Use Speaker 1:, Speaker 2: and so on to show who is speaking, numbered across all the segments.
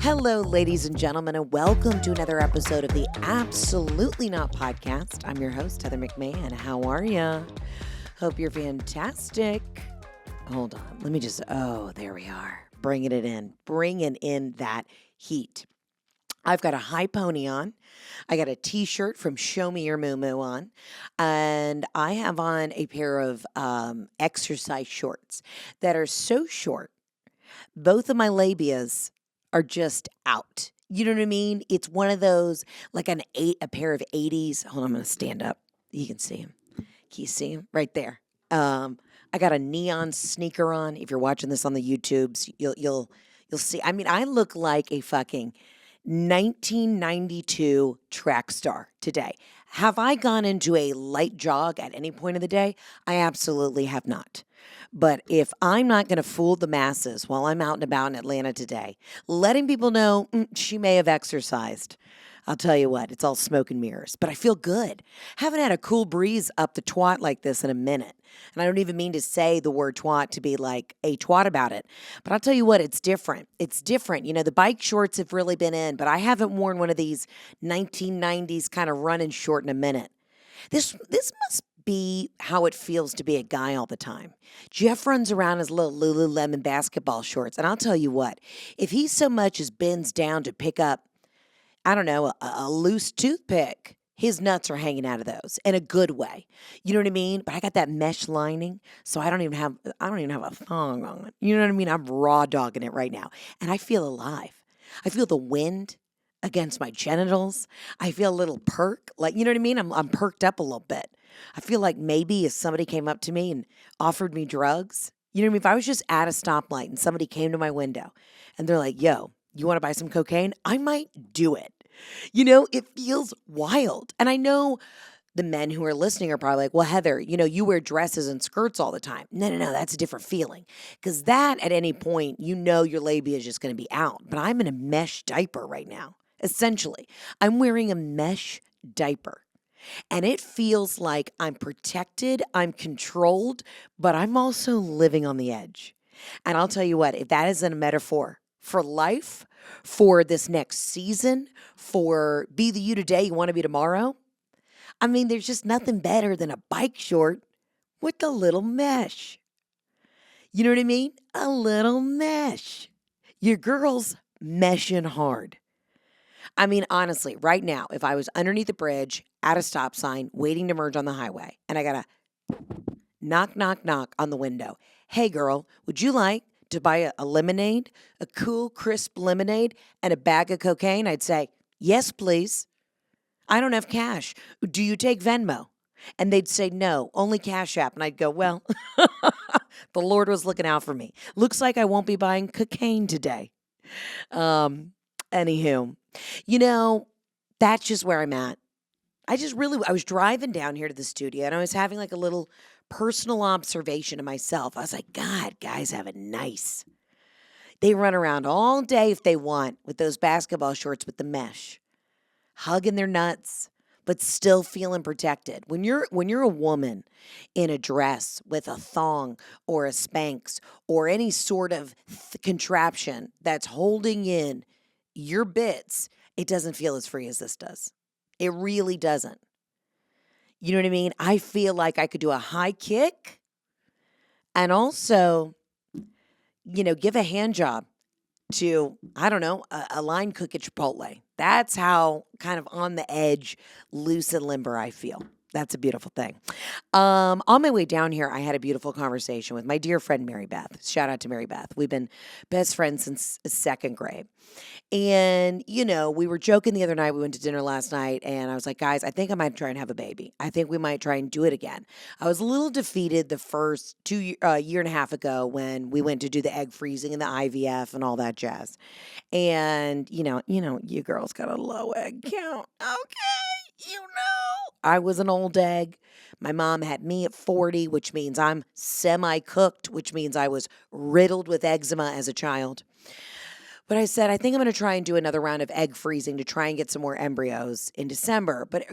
Speaker 1: Hello, ladies and gentlemen, and welcome to another episode of the Absolutely Not Podcast. I'm your host, Heather McMahan. How are ya? Hope you're fantastic. Hold on. Let me just, there we are. Bringing in that heat. I've got a high pony on. I got a t-shirt from Show Me Your Moo Moo on. And I have on a pair of exercise shorts that are so short. Both of my labias are just out. You know what I mean? It's one of those, like a pair of 80s. Hold on, I'm going to stand up. You can see him. Can you see him? Right there. I got a neon sneaker on. If you're watching this on the YouTubes, you'll see. I mean, I look like a fucking 1992 track star today. Have I gone into a light jog at any point of the day? I absolutely have not. But if I'm not going to fool the masses while I'm out and about in Atlanta today, letting people know she may have exercised, I'll tell you what, it's all smoke and mirrors. But I feel good. Haven't had a cool breeze up the twat like this in a minute. And I don't even mean to say the word twat to be like a twat about it. But I'll tell you what, it's different. It's different. You know, the bike shorts have really been in, but I haven't worn one of these 1990s kind of running short in a minute. This must be how it feels to be a guy all the time. Jeff runs around in his little Lululemon basketball shorts. And I'll tell you what, if he so much as bends down to pick up, I don't know, a loose toothpick, his nuts are hanging out of those in a good way. You know what I mean? But I got that mesh lining, so I don't even have a thong on. You know what I mean? I'm raw dogging it right now. And I feel alive. I feel the wind against my genitals. I feel a little perk. Like, you know what I mean? I'm perked up a little bit. I feel like maybe if somebody came up to me and offered me drugs, you know what I mean? If I was just at a stoplight and somebody came to my window and they're like, yo, you want to buy some cocaine? I might do it. You know, it feels wild. And I know the men who are listening are probably like, well, Heather, you know, you wear dresses and skirts all the time. No, that's a different feeling. Because that at any point, you know your labia is just going to be out. But I'm in a mesh diaper right now, essentially. I'm wearing a mesh diaper. And it feels like I'm protected, I'm controlled, but I'm also living on the edge. And I'll tell you what, if that isn't a metaphor for life, for this next season, for be the you today you want to be tomorrow, I mean, there's just nothing better than a bike short with a little mesh. You know what I mean? A little mesh. Your girl's meshing hard. I mean, honestly, right now, if I was underneath a bridge at a stop sign waiting to merge on the highway and I got a knock, knock, knock on the window. Hey, girl, would you like to buy a lemonade, a cool, crisp lemonade and a bag of cocaine? I'd say, yes, please. I don't have cash. Do you take Venmo? And they'd say, no, only Cash App. And I'd go, well, the Lord was looking out for me. Looks like I won't be buying cocaine today. Anywho, you know, that's just where I'm at. I was driving down here to the studio and I was having like a little personal observation of myself. I was like, God, guys have it nice. They run around all day if they want with those basketball shorts with the mesh, hugging their nuts, but still feeling protected. When you're a woman in a dress with a thong or a Spanx or any sort of contraption that's holding in your bits, it doesn't feel as free as this does. It really doesn't. You know what I mean? I feel like I could do a high kick and also, you know, give a hand job to, I don't know, a line cook at Chipotle. That's how kind of on the edge, loose and limber I feel. That's a beautiful thing. On my way down here, I had a beautiful conversation with my dear friend, Mary Beth. Shout out to Mary Beth. We've been best friends since second grade. And, you know, we were joking the other night. We went to dinner last night and I was like, guys, I think I might try and have a baby. I think we might try and do it again. I was a little defeated the first year and a half ago when we went to do the egg freezing and the IVF and all that jazz. And, you know, you girls got a low egg count. Okay. You know, I was an old egg. My mom had me at 40, which means I'm semi-cooked, which means I was riddled with eczema as a child. But I said, I think I'm going to try and do another round of egg freezing to try and get some more embryos in December. But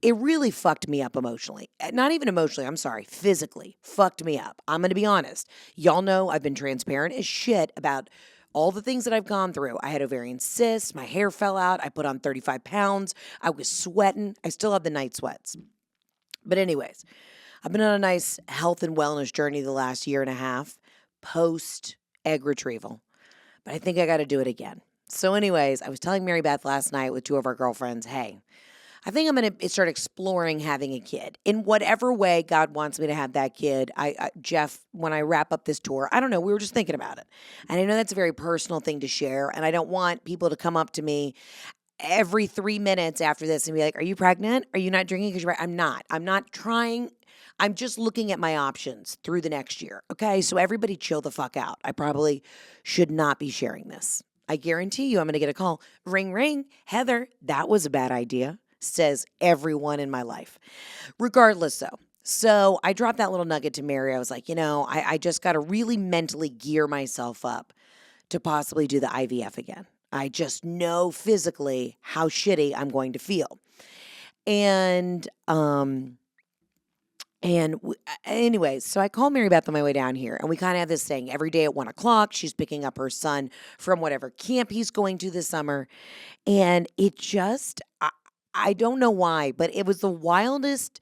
Speaker 1: it really fucked me up emotionally. Not even emotionally, I'm sorry, physically fucked me up. I'm going to be honest. Y'all know I've been transparent as shit about all the things that I've gone through. I had ovarian cysts, my hair fell out, I put on 35 pounds, I was sweating. I still have the night sweats. But anyways, I've been on a nice health and wellness journey the last year and a half post egg retrieval. But I think I got to do it again. So anyways, I was telling Mary Beth last night with two of our girlfriends, hey, I think I'm going to start exploring having a kid in whatever way God wants me to have that kid. Jeff, when I wrap up this tour, I don't know, we were just thinking about it. And I know that's a very personal thing to share. And I don't want people to come up to me every 3 minutes after this and be like, are you pregnant? Are you not drinking? Because I'm not. I'm not trying. I'm just looking at my options through the next year. Okay. So everybody chill the fuck out. I probably should not be sharing this. I guarantee you I'm going to get a call. Ring, ring. Heather, that was a bad idea, says everyone in my life. Regardless, though. So I dropped that little nugget to Mary. I was like, I just got to really mentally gear myself up to possibly do the IVF again. I just know physically how shitty I'm going to feel. Anyways, so I call Mary Beth on my way down here, and we kind of have this thing every day at 1:00. She's picking up her son from whatever camp he's going to this summer. And it just, I don't know why, but it was the wildest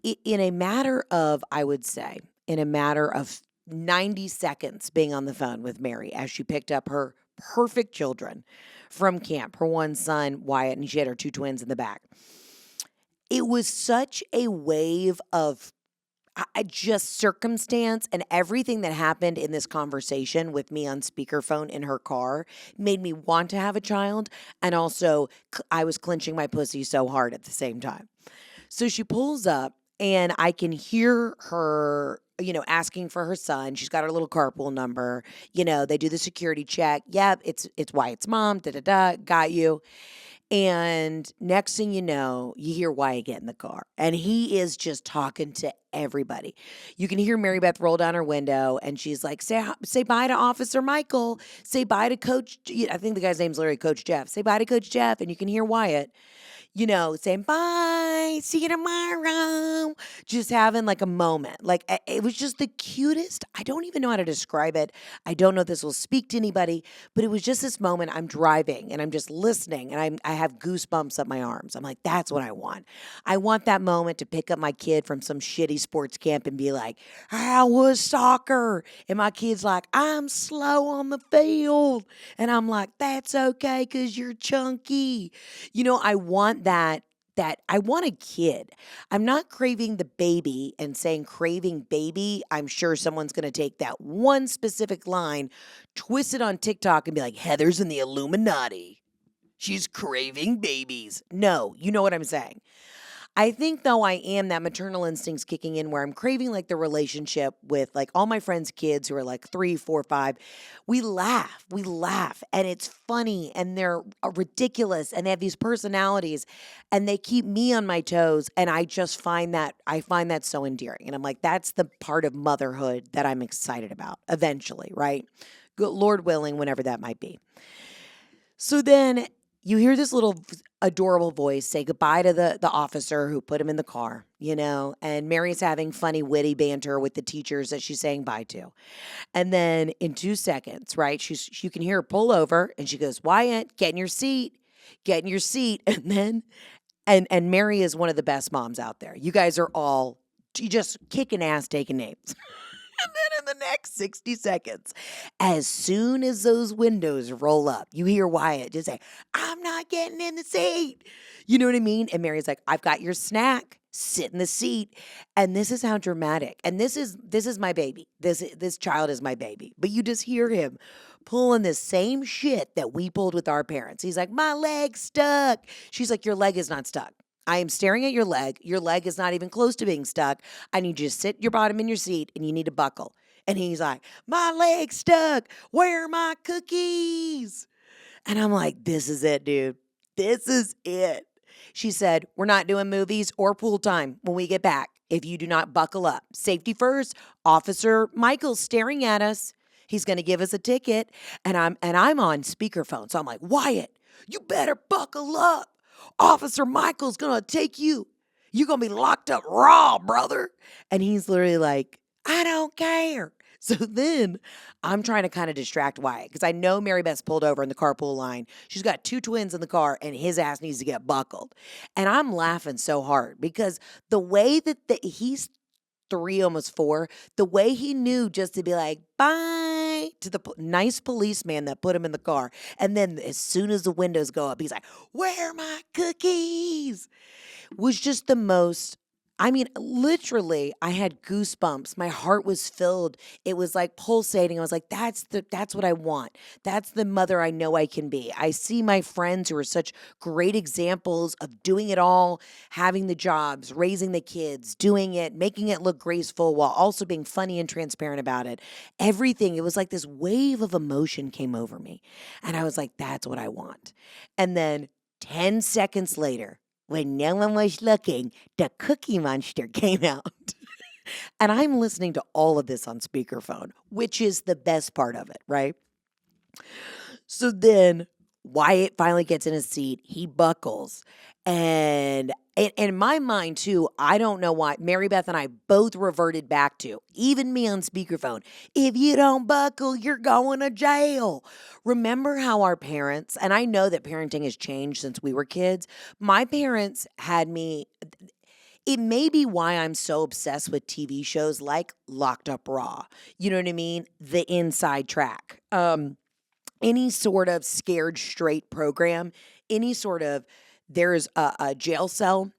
Speaker 1: in a matter of, I would say, in a matter of 90 seconds being on the phone with Mary as she picked up her perfect children from camp, her one son, Wyatt, and she had her two twins in the back. It was such a wave of just circumstance, and everything that happened in this conversation with me on speakerphone in her car made me want to have a child. And also I was clenching my pussy so hard at the same time. So she pulls up and I can hear her, asking for her son. She's got her little carpool number. They do the security check. Yep, it's Wyatt's mom. Got you. And next thing you know, you hear Wyatt get in the car, and he is just talking to everybody. You can hear Mary Beth roll down her window, and she's like, say bye to Officer Michael. Say bye to Coach. I think the guy's name's literally Coach Jeff. Say bye to Coach Jeff, and you can hear Wyatt, saying bye, see you tomorrow, just having like a moment. Like it was just the cutest. I don't even know how to describe it. I don't know if this will speak to anybody, but it was just this moment. I'm driving and I'm just listening and I have goosebumps up my arms. I'm like, that's what I want. I want that moment to pick up my kid from some shitty sports camp and be like, how was soccer? And my kid's like, I'm slow on the field. And I'm like, that's okay because you're chunky. I want that I want a kid. I'm not craving the baby and saying craving baby. I'm sure someone's going to take that one specific line, twist it on TikTok and be like, Heather's in the Illuminati. She's craving babies. No, you know what I'm saying. I think, though, I am that maternal instinct's kicking in where I'm craving like the relationship with like all my friends' kids who are like 3, 4, 5. We laugh, and it's funny, and they're ridiculous, and they have these personalities, and they keep me on my toes, and I find that so endearing. And I'm like, that's the part of motherhood that I'm excited about eventually, right? Lord willing, whenever that might be. So then you hear this little adorable voice say goodbye to the officer who put him in the car, and Mary's having funny, witty banter with the teachers that she's saying bye to. And then in 2 seconds, right, you can hear her pull over and she goes, Wyatt, get in your seat. And then, and Mary is one of the best moms out there. You guys are all just kicking ass, taking names. And then in the next 60 seconds, as soon as those windows roll up, you hear Wyatt just say, I'm not getting in the seat. You know what I mean? And Mary's like, I've got your snack. Sit in the seat. And this is how dramatic. And this is my baby. This child is my baby. But you just hear him pulling the same shit that we pulled with our parents. He's like, my leg's stuck. She's like, your leg is not stuck. I am staring at your leg. Your leg is not even close to being stuck. I need you to sit your bottom in your seat and you need to buckle. And he's like, my leg's stuck. Where are my cookies? And I'm like, this is it, dude. This is it. She said, we're not doing movies or pool time when we get back if you do not buckle up. Safety first. Officer Michael's staring at us. He's going to give us a ticket. And I'm on speakerphone. So I'm like, Wyatt, you better buckle up. Officer Michael's going to take you. You're going to be locked up raw, brother. And he's literally like, I don't care. So then I'm trying to kind of distract Wyatt because I know Mary Beth's pulled over in the carpool line. She's got two twins in the car and his ass needs to get buckled. And I'm laughing so hard because the way that he's 3, almost 4, the way he knew just to be like, bye to the nice policeman that put him in the car. And then as soon as the windows go up, he's like, where are my cookies? Was just the most, I mean, literally, I had goosebumps. My heart was filled. It was like pulsating. I was like, that's what I want. That's the mother I know I can be. I see my friends who are such great examples of doing it all, having the jobs, raising the kids, doing it, making it look graceful while also being funny and transparent about it. Everything. It was like this wave of emotion came over me. And I was like, that's what I want. And then 10 seconds later, when no one was looking, the Cookie Monster came out. And I'm listening to all of this on speakerphone, which is the best part of it, right? So then Wyatt finally gets in his seat. He buckles. And in my mind, too, I don't know why, Mary Beth and I both reverted back to, even me on speakerphone, if you don't buckle, you're going to jail. Remember how our parents, and I know that parenting has changed since we were kids, my parents had me, it may be why I'm so obsessed with TV shows like Locked Up Raw. You know what I mean? The Inside Track. Any sort of Scared Straight program, any sort of, there's a jail cell,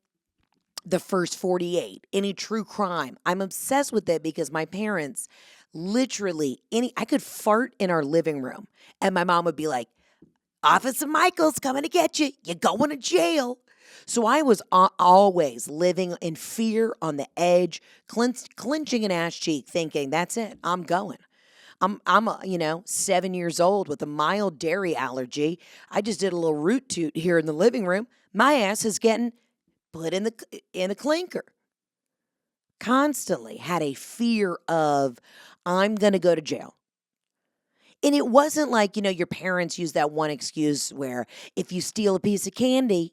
Speaker 1: the first 48, any true crime. I'm obsessed with it because my parents literally, I could fart in our living room and my mom would be like, Officer Michael's coming to get you. You're going to jail. So I was always living in fear, on the edge, clenching an ass cheek, thinking, that's it, I'm going. I'm 7 years old with a mild dairy allergy. I just did a little root toot here in the living room. My ass is getting put in the clinker. Constantly had a fear of, I'm going to go to jail. And it wasn't like, your parents use that one excuse where if you steal a piece of candy,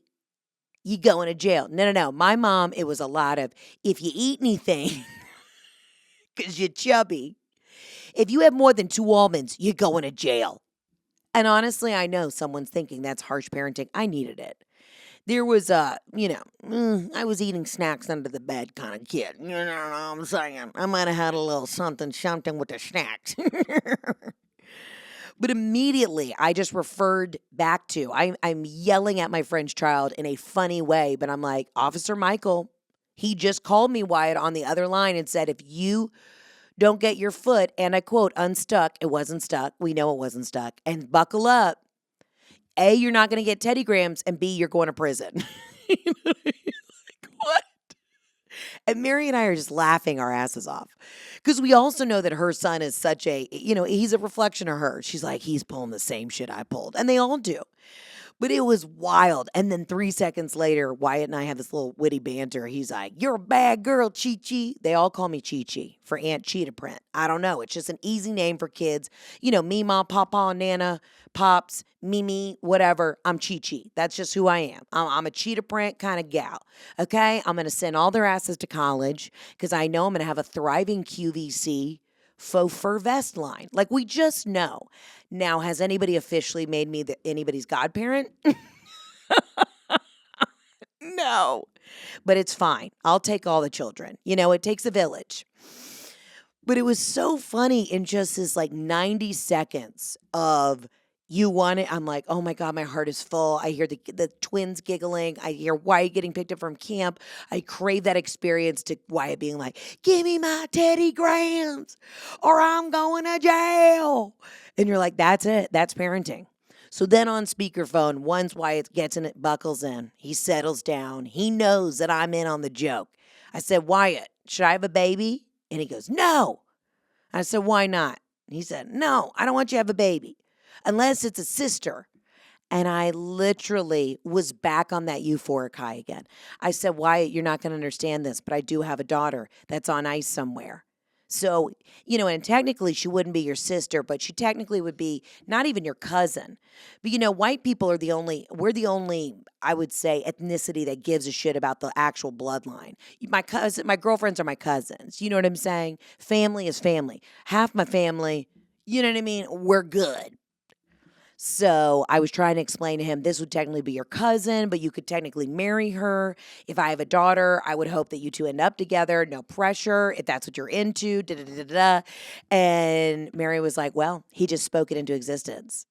Speaker 1: you go into jail. No. My mom, it was a lot of, if you eat anything because you're chubby, if you have more than 2 almonds, you're going to jail. And honestly, I know someone's thinking that's harsh parenting. I needed it. There was I was eating snacks under the bed kind of kid. You know what I'm saying? I might have had a little something with the snacks. But immediately, I just referred back to, I'm yelling at my French child in a funny way, but I'm like, Officer Michael, he just called me, Wyatt, on the other line and said, if you don't get your foot, and I quote, unstuck, it wasn't stuck, we know it wasn't stuck, and buckle up, A, you're not going to get Teddy Grahams, and B, you're going to prison. Like, what? And Mary and I are just laughing our asses off because we also know that her son is such a, he's a reflection of her. She's like, he's pulling the same shit I pulled. And they all do. But it was wild. And then 3 seconds later, Wyatt and I have this little witty banter. He's like, you're a bad girl, Chi-Chi. They all call me Chi-Chi for Aunt Cheetah Print. I don't know. It's just an easy name for kids. Mima, Papa, Nana, Pops, Mimi, whatever. I'm Chi-Chi. That's just who I am. I'm a Cheetah Print kind of gal. Okay? I'm going to send all their asses to college because I know I'm going to have a thriving QVC faux fur vest line. Like, we just know. Now, has anybody officially made me anybody's godparent? No. But it's fine. I'll take all the children. It takes a village. But it was so funny in just this 90 seconds of you want it. I'm like, oh my God, my heart is full. I hear the twins giggling. I hear Wyatt getting picked up from camp. I crave that experience to Wyatt being like, give me my Teddy Grahams or I'm going to jail. And you're like, that's it. That's parenting. So then on speakerphone, once Wyatt gets in it, buckles in, he settles down. He knows that I'm in on the joke. I said, Wyatt, should I have a baby? And he goes, no. I said, why not? And he said, no, I don't want you to have a baby. Unless it's a sister. And I literally was back on that euphoric high again. I said, Wyatt, you're not going to understand this, but I do have a daughter that's on ice somewhere. So, and technically she wouldn't be your sister, but she technically would be not even your cousin. But white people we're the only, I would say, ethnicity that gives a shit about the actual bloodline. My girlfriends are my cousins. You know what I'm saying? Family is family. Half my family, you know what I mean? We're good. So I was trying to explain to him this would technically be your cousin, but you could technically marry her. If I have a daughter, I would hope that you two end up together. No pressure. If that's what you're into, da da da da. Da. And Mary was like, well, he just spoke it into existence.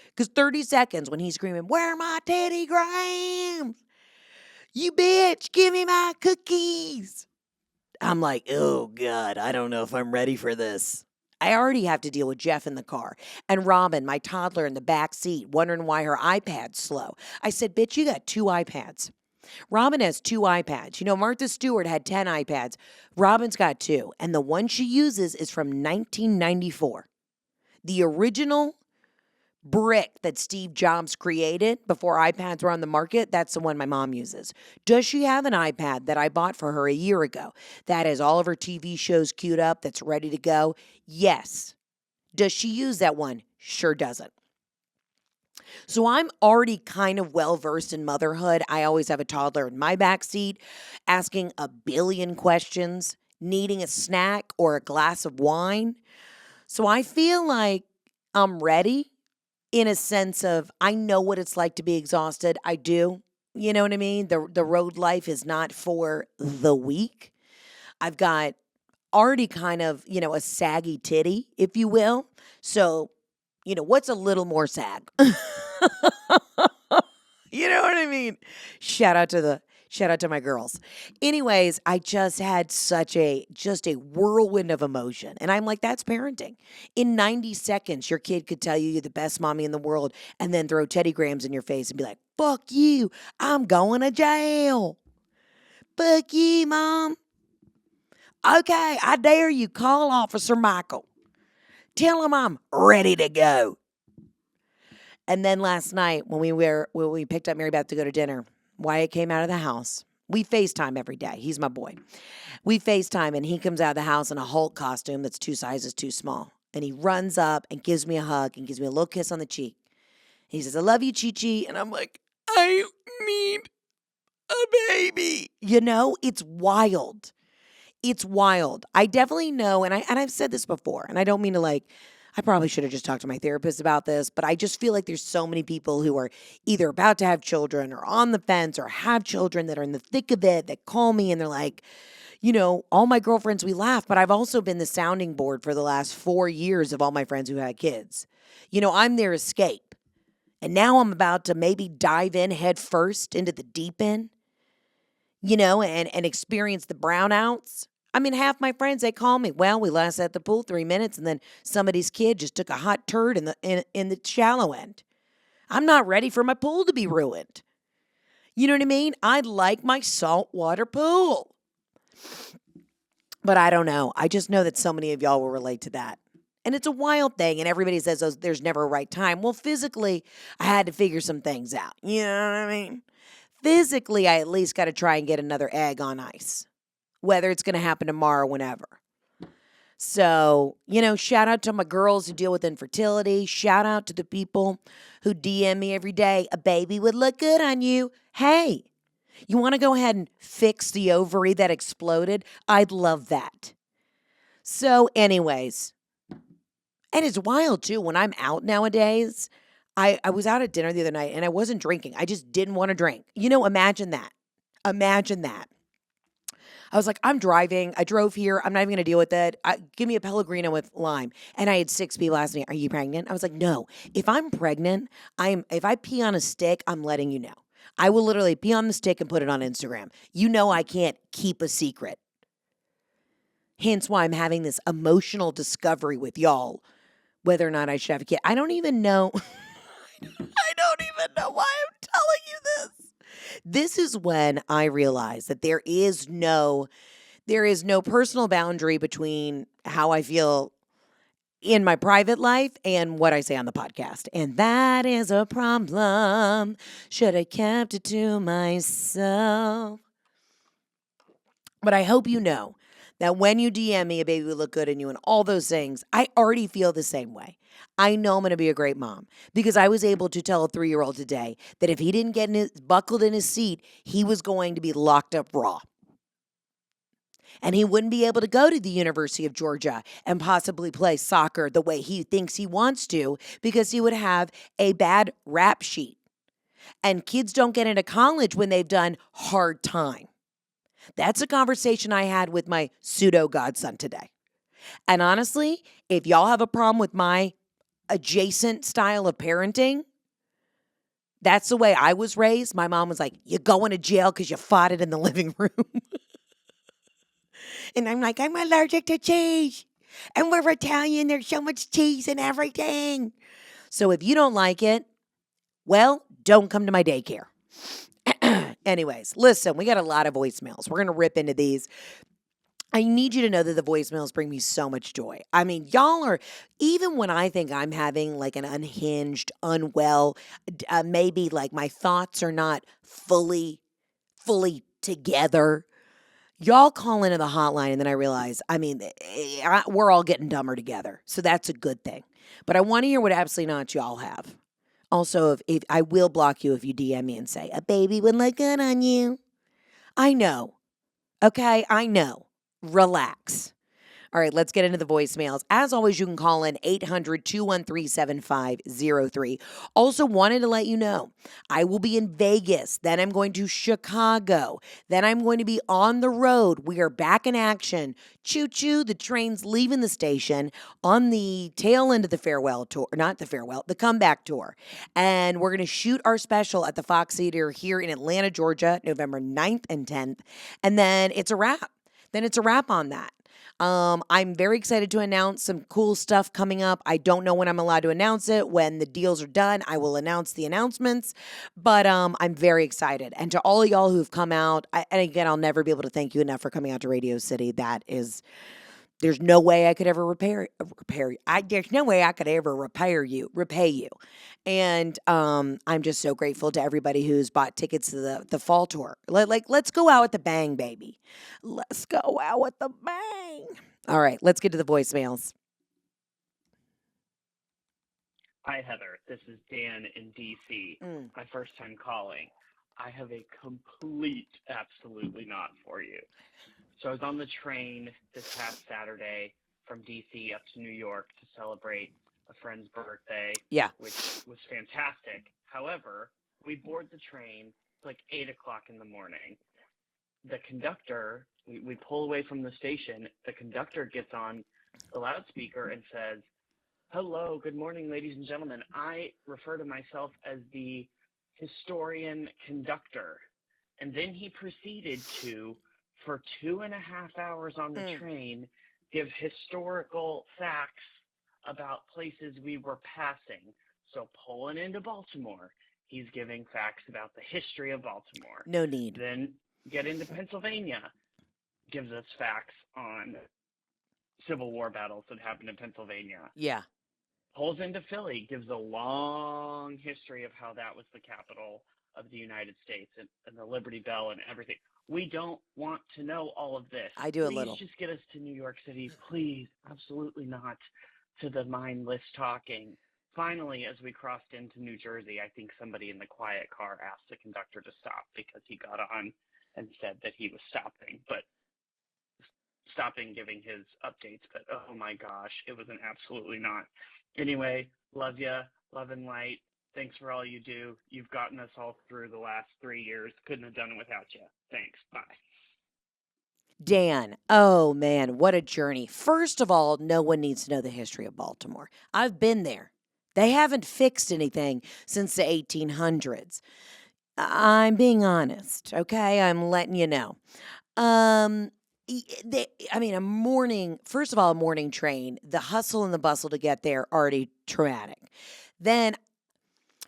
Speaker 1: Because 30 seconds when he's screaming, where are my Teddy Grahams? You bitch, give me my cookies. I'm like, oh God, I don't know if I'm ready for this. I already have to deal with Jeff in the car and Robin, my toddler, in the back seat, wondering why her iPad's slow. I said, bitch, you got 2 iPads. Robin has 2 iPads. Martha Stewart had 10 iPads. Robin's got 2. And the one she uses is from 1994. The original brick that Steve Jobs created before iPads were on the market, that's the one my mom uses. Does she have an iPad that I bought for her a year ago that has all of her TV shows queued up, that's ready to go? Yes. Does she use that one? Sure doesn't. So I'm already kind of well versed in motherhood. I always have a toddler in my backseat asking a billion questions, needing a snack or a glass of wine. So I feel like I'm ready in a sense of I know what it's like to be exhausted. I do. You know what I mean? The road life is not for the weak. I've got already kind of, a saggy titty, if you will. So, what's a little more sag? You know what I mean? Shout out to my girls. Anyways, I just had just a whirlwind of emotion. And I'm like, that's parenting. In 90 seconds, your kid could tell you you're the best mommy in the world and then throw Teddy Grahams in your face and be like, fuck you. I'm going to jail. Fuck you, Mom. Okay, I dare you. Call Officer Michael. Tell him I'm ready to go. And then last night when we picked up Mary Beth to go to dinner, Wyatt came out of the house. We FaceTime every day. He's my boy. We FaceTime and he comes out of the house in a Hulk costume that's 2 sizes too small. And he runs up and gives me a hug and gives me a little kiss on the cheek. He says, I love you, Chi-Chi. And I'm like, I need a baby. It's wild. It's wild. I definitely know, and I've said this before, and I don't mean to I probably should have just talked to my therapist about this, but I just feel like there's so many people who are either about to have children or on the fence or have children that are in the thick of it that call me and they're like, all my girlfriends, we laugh, but I've also been the sounding board for the last 4 years of all my friends who had kids. I'm their escape. And now I'm about to maybe dive in head first into the deep end, and experience the brownouts. I mean, half my friends, they call me, well, we last at the pool 3 minutes and then somebody's kid just took a hot turd in the shallow end. I'm not ready for my pool to be ruined. You know what I mean? I'd like my saltwater pool. But I don't know. I just know that so many of y'all will relate to that. And it's a wild thing, and everybody says there's never a right time. Well, physically, I had to figure some things out. You know what I mean? Physically, I at least got to try and get another egg on ice, whether it's going to happen tomorrow or whenever. So, shout out to my girls who deal with infertility. Shout out to the people who DM me every day. A baby would look good on you. Hey, you want to go ahead and fix the ovary that exploded? I'd love that. So anyways, and it's wild too. When I'm out nowadays, I was out at dinner the other night and I wasn't drinking. I just didn't want to drink. Imagine that. Imagine that. I was like, I'm driving. I drove here. I'm not even going to deal with it. Give me a Pellegrino with lime. And I had 6 people ask me, are you pregnant? I was like, no. If I'm pregnant, if I pee on a stick, I'm letting you know. I will literally pee on the stick and put it on Instagram. I can't keep a secret. Hence why I'm having this emotional discovery with y'all, whether or not I should have a kid. I don't even know. I don't even know why I'm telling you this. This is when I realized that there is no personal boundary between how I feel in my private life and what I say on the podcast. And that is a problem. Should have kept it to myself. But I hope you know that when you DM me, a baby would look good in you and all those things, I already feel the same way. I know I'm going to be a great mom because I was able to tell a 3-year-old today that if he didn't get buckled in his seat, he was going to be locked up raw. And he wouldn't be able to go to the University of Georgia and possibly play soccer the way he thinks he wants to because he would have a bad rap sheet. And kids don't get into college when they've done hard time. That's a conversation I had with my pseudo godson today. And honestly, if y'all have a problem with my adjacent style of parenting, that's the way I was raised. My mom was like, "You're going to jail because you fought it in the living room." And I'm like, "I'm allergic to cheese. And we're Italian. There's so much cheese and everything." So if you don't like it, well, don't come to my daycare. Anyways, listen, we got a lot of voicemails. We're going to rip into these. I need you to know that the voicemails bring me so much joy. I mean, y'all are, even when I think I'm having like an unhinged, unwell, maybe like my thoughts are not fully together, y'all call into the hotline and then I realize, I mean, we're all getting dumber together. So that's a good thing. But I want to hear what absolutely not y'all have. Also, if I will block you if you DM me and say, "A baby would look good on you." I know. Okay, I know. Relax. All right, let's get into the voicemails. As always, you can call in 800-213-7503. Also, wanted to let you know, I will be in Vegas. Then I'm going to Chicago. Then I'm going to be on the road. We are back in action. Choo-choo, the train's leaving the station on the tail end of the farewell tour. Not the farewell, the comeback tour. And we're going to shoot our special at the Fox Theater here in Atlanta, Georgia, November 9th and 10th. And then it's a wrap. Then it's a wrap on that. I'm very excited to announce some cool stuff coming up. I don't know when I'm allowed to announce it. When the deals are done, I will announce the announcements. But I'm very excited. And to all of y'all who've come out, and again, I'll never be able to thank you enough for coming out to Radio City. There's no way I could ever there's no way I could ever repay you. And I'm just so grateful to everybody who's bought tickets to the fall tour. Let's go out with the bang, baby. Let's go out with the bang. All right, let's get to the voicemails.
Speaker 2: Hi, Heather. This is Dan in D.C. My first time calling. I have a complete absolutely not for you. So I was on the train this past Saturday from D.C. up to New York to celebrate a friend's birthday, which was fantastic. However, we board the train. It's like 8 o'clock in the morning. The conductor, we pull away from the station. The conductor gets on the loudspeaker and says, "Hello, good morning, ladies and gentlemen. I refer to myself as the historian conductor." And then he proceeded to, for 2.5 hours on the train, give historical facts about places we were passing. So pulling into Baltimore, he's giving facts about the history of Baltimore.
Speaker 1: No need.
Speaker 2: Then get into Pennsylvania, gives us facts on Civil War battles that happened in Pennsylvania.
Speaker 1: Yeah.
Speaker 2: Pulls into Philly, gives a long history of how that was the capital of the United States and the Liberty Bell and everything. We don't want to know all of this.
Speaker 1: I do a little.
Speaker 2: Please just get us to New York City. Please, absolutely not to the mindless talking. Finally, as we crossed into New Jersey, I think somebody in the quiet car asked the conductor to stop because he got on and said that he was stopping giving his updates. But, oh, my gosh, it was an absolutely not. Anyway, love you, love and light. Thanks for all you do. You've gotten us all through the last 3 years. Couldn't have done it without you. Thanks. Bye.
Speaker 1: Dan, oh man, what a journey. First of all, no one needs to know the history of Baltimore. I've been there. They haven't fixed anything since the 1800s. I'm being honest, okay? I'm letting you know. A morning train, the hustle and the bustle to get there, already traumatic. Then,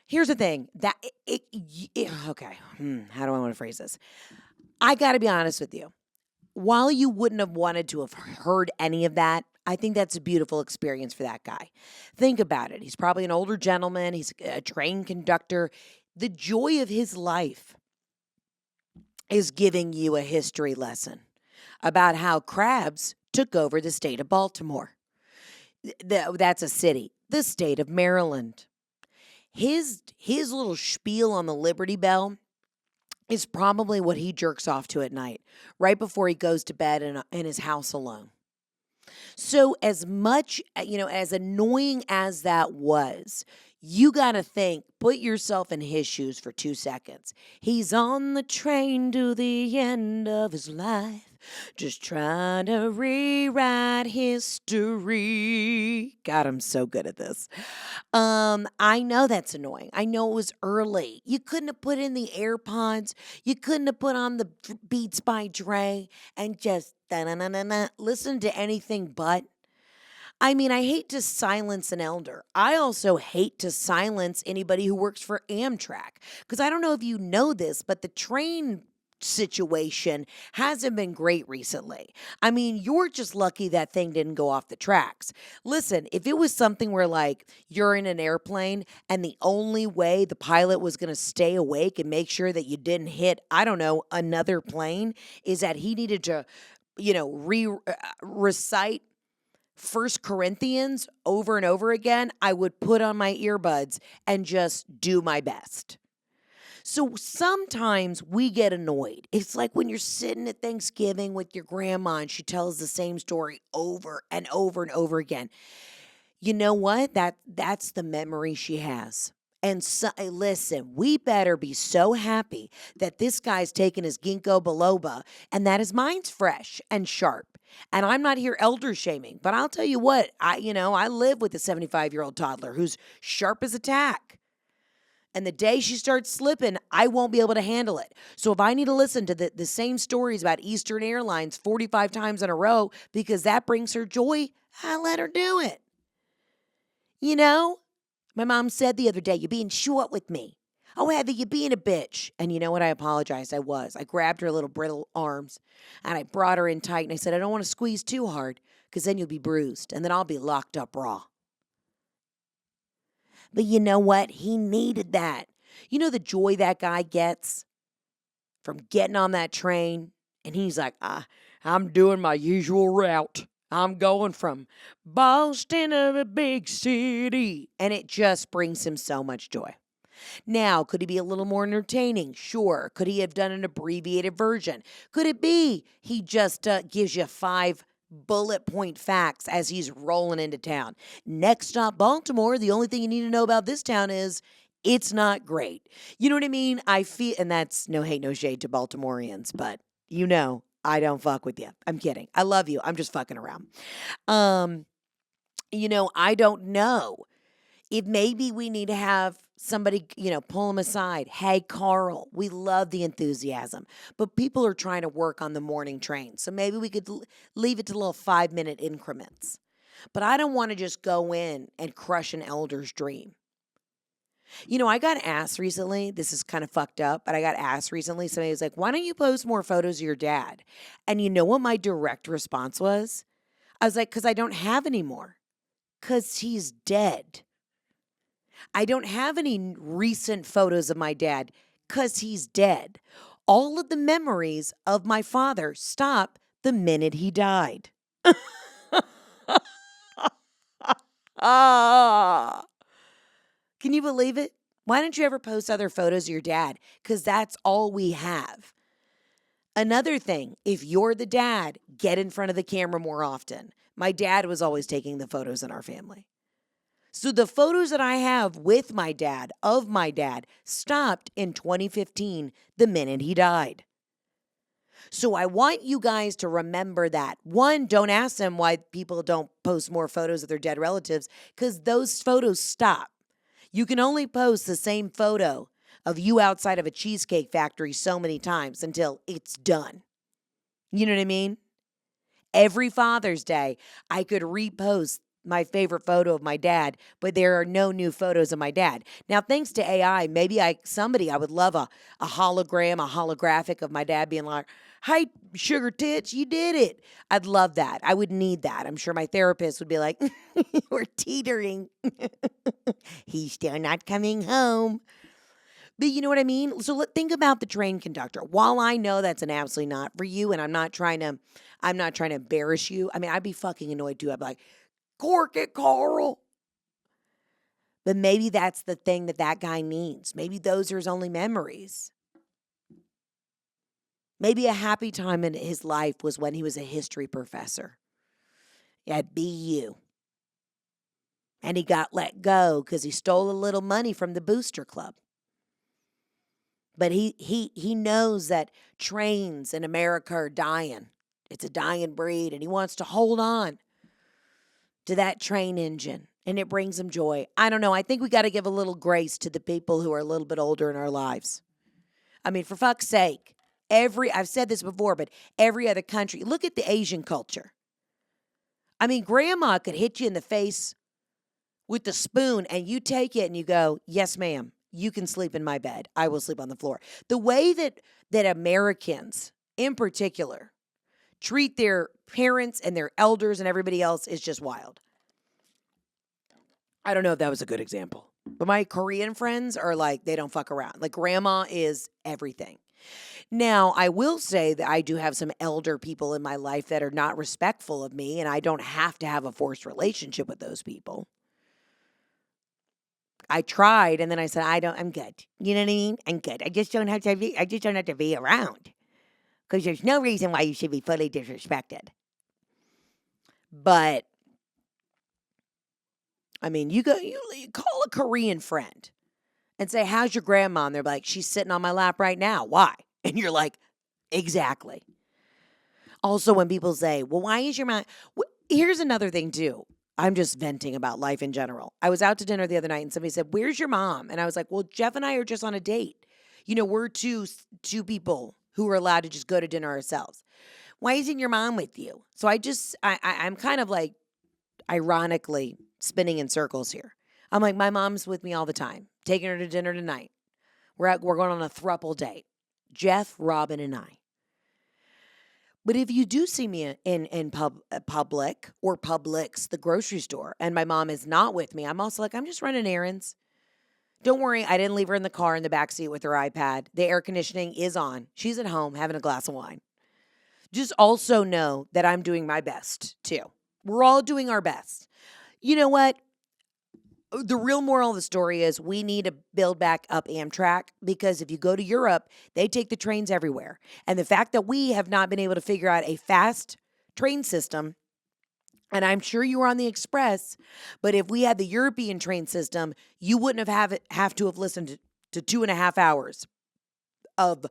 Speaker 1: here's the thing. How do I want to phrase this? I got to be honest with you. While you wouldn't have wanted to have heard any of that, I think that's a beautiful experience for that guy. Think about it. He's probably an older gentleman. He's a train conductor. The joy of his life is giving you a history lesson about how crabs took over the state of Baltimore. That's a city, the state of Maryland. His little spiel on the Liberty Bell is probably what he jerks off to at night, right before he goes to bed in his house alone. So, as much, as annoying as that was, you got to put yourself in his shoes for 2 seconds. He's on the train to the end of his life, just trying to rewrite history. God, I'm so good at this. I know that's annoying. I know it was early. You couldn't have put in the AirPods. You couldn't have put on the Beats by Dre and just listen to anything but. I mean, I hate to silence an elder. I also hate to silence anybody who works for Amtrak. Because I don't know if you know this, but the train situation hasn't been great recently. I mean, you're just lucky that thing didn't go off the tracks. Listen, if it was something where like you're in an airplane and the only way the pilot was going to stay awake and make sure that you didn't hit, I don't know, another plane is that he needed to, recite First Corinthians over and over again, I would put on my earbuds and just do my best. So sometimes we get annoyed. It's like when you're sitting at Thanksgiving with your grandma and she tells the same story over and over and over again. You know what? That's the memory she has. And so, listen, we better be so happy that this guy's taking his ginkgo biloba and that his mind's fresh and sharp. And I'm not here elder shaming, but I'll tell you what, I live with a 75-year-old toddler who's sharp as a tack. And the day she starts slipping, I won't be able to handle it. So if I need to listen to the same stories about Eastern Airlines 45 times in a row because that brings her joy, I'll let her do it. You know? My mom said the other day, you're being short with me. Oh, Heather, you're being a bitch. And you know what? I apologized. I was. I grabbed her little brittle arms and I brought her in tight and I said, I don't want to squeeze too hard because then you'll be bruised and then I'll be locked up raw. But you know what? He needed that. You know the joy that guy gets from getting on that train? And he's like, I'm doing my usual route. I'm going from Boston to the big city. And it just brings him so much joy. Now, could he be a little more entertaining? Sure. Could he have done an abbreviated version? Could it be he just gives you 5 bullet point facts as he's rolling into town? Next stop, Baltimore. The only thing you need to know about this town is it's not great. You know what I mean? I feel, and that's no hate, no shade to Baltimoreans, but I don't fuck with you. I'm kidding. I love you. I'm just fucking around. I don't know if maybe we need to have somebody, pull him aside. Hey, Carl, we love the enthusiasm, but people are trying to work on the morning train. So maybe we could leave it to little 5-minute increments. But I don't want to just go in and crush an elder's dream. I got asked recently, this is kind of fucked up, but I got asked recently, somebody was like, why don't you post more photos of your dad? And you know what my direct response was? I was like, because I don't have any more. Because he's dead. I don't have any recent photos of my dad because he's dead. All of the memories of my father stopped the minute he died. Can you believe it? Why don't you ever post other photos of your dad? Because that's all we have. Another thing, if you're the dad, get in front of the camera more often. My dad was always taking the photos in our family. So the photos that I have with my dad, of my dad, stopped in 2015, the minute he died. So I want you guys to remember that. One, don't ask them why people don't post more photos of their dead relatives, because those photos stop. You can only post the same photo of you outside of a cheesecake factory so many times until it's done. You know what I mean? Every Father's Day, I could repost my favorite photo of my dad, but there are no new photos of my dad. Now, thanks to AI, maybe I would love a hologram, a holographic of my dad being like, hey, sugar tits, you did it. I'd love that. I would need that. I'm sure my therapist would be like, we're teetering. He's still not coming home. But you know what I mean? So think about the train conductor. While I know that's an absolutely not for you, and I'm not trying to embarrass you. I mean, I'd be fucking annoyed too. I'd be like, cork it, Carl. But maybe that's the thing that guy needs. Maybe those are his only memories. Maybe a happy time in his life was when he was a history professor at BU. And he got let go because he stole a little money from the booster club. But he knows that trains in America are dying. It's a dying breed, and he wants to hold on to that train engine, and it brings him joy. I don't know. I think we got to give a little grace to the people who are a little bit older in our lives. I mean, for fuck's sake, I've said this before, but every other country, look at the Asian culture. I mean, grandma could hit you in the face with the spoon, and you take it and you go, yes, ma'am, you can sleep in my bed. I will sleep on the floor. The way that Americans, in particular, treat their parents and their elders and everybody else is just wild. I don't know if that was a good example, but my Korean friends are like, they don't fuck around. Like, grandma is everything. Now, I will say that I do have some elder people in my life that are not respectful of me, and I don't have to have a forced relationship with those people. I tried, and then I said, I'm good. You know what I mean? I'm good. I just don't have to be around because there's no reason why you should be fully disrespected. But I mean, you call a Korean friend and say, how's your grandma? And they're like, she's sitting on my lap right now. Why? And you're like, exactly. Also, when people say, well, why is your mom? Here's another thing, too. I'm just venting about life in general. I was out to dinner the other night and somebody said, where's your mom? And I was like, well, Jeff and I are just on a date. You know, we're two people who are allowed to just go to dinner ourselves. Why isn't your mom with you? So I'm kind of like ironically spinning in circles here. I'm like, my mom's with me all the time, taking her to dinner tonight. We're going on a throuple date. Jeff, Robin, and I. But if you do see me in public or Publix, the grocery store, and my mom is not with me, I'm also like, I'm just running errands. Don't worry, I didn't leave her in the car in the backseat with her iPad. The air conditioning is on. She's at home having a glass of wine. Just also know that I'm doing my best, too. We're all doing our best. You know what? The real moral of the story is we need to build back up Amtrak because if you go to Europe, they take the trains everywhere. And the fact that we have not been able to figure out a fast train system, and I'm sure you were on the Express, but if we had the European train system, you wouldn't have to have listened to 2.5 hours of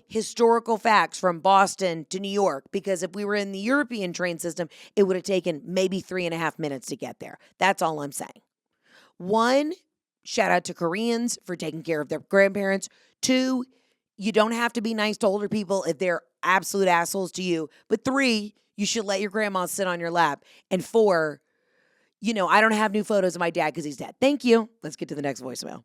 Speaker 1: historical facts from Boston to New York, because if we were in the European train system, it would have taken maybe 3.5 minutes to get there. That's all I'm saying. 1, shout out to Koreans for taking care of their grandparents. 2, you don't have to be nice to older people if they're absolute assholes to you. But 3, you should let your grandma sit on your lap. And 4, I don't have new photos of my dad because he's dead. Thank you. Let's get to the next voicemail.